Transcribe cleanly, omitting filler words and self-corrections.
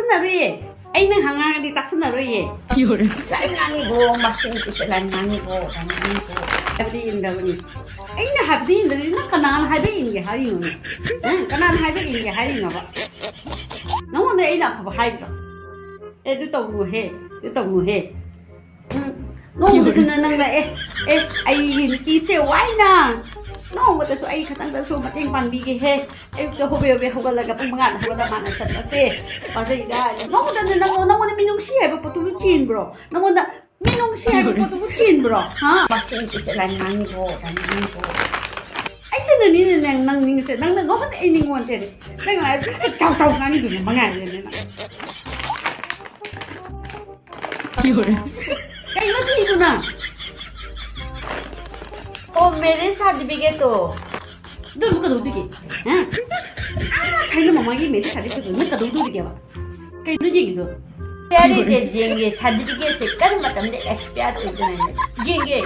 따스나루예. 아이는 항아리 따스나루예. 이거를. 랑랑이고 마싱기스 랑랑이고. 하브디인다고니. 아이는 하브디인들이나 가난 하브인게 하리노니. 가난 하브인게 하리노 봐. 너무나 아이나 봐봐 하이브라. 애도 또 뭐해? 또 뭐해? 너무나 너가 아이 이세 와이나. No, but so I can't so much in one big head. If the hobby of a whole like a pumpkin, who the man said, say, Pasay that. No, no one minung siya, but to chin, bro. No one that minung siya, but to chin, bro. Huh? Passing is a mango and mango. I didn't need an nang said, nang the government anyone wanted. Then I chopped out money to the mangan. 이거를. Kaya mati ko na. ओ मेरे सर्टिफिकेट तो Doon ka duduk eh. Kaya mama gi मेरे शादी पे दोनों का दuduk क्या बा? Kaya lu jeng itu. तैयारी दे देंगे सर्टिफिकेट से कर मतलब एक्सपायर हो जाएंगे देंगे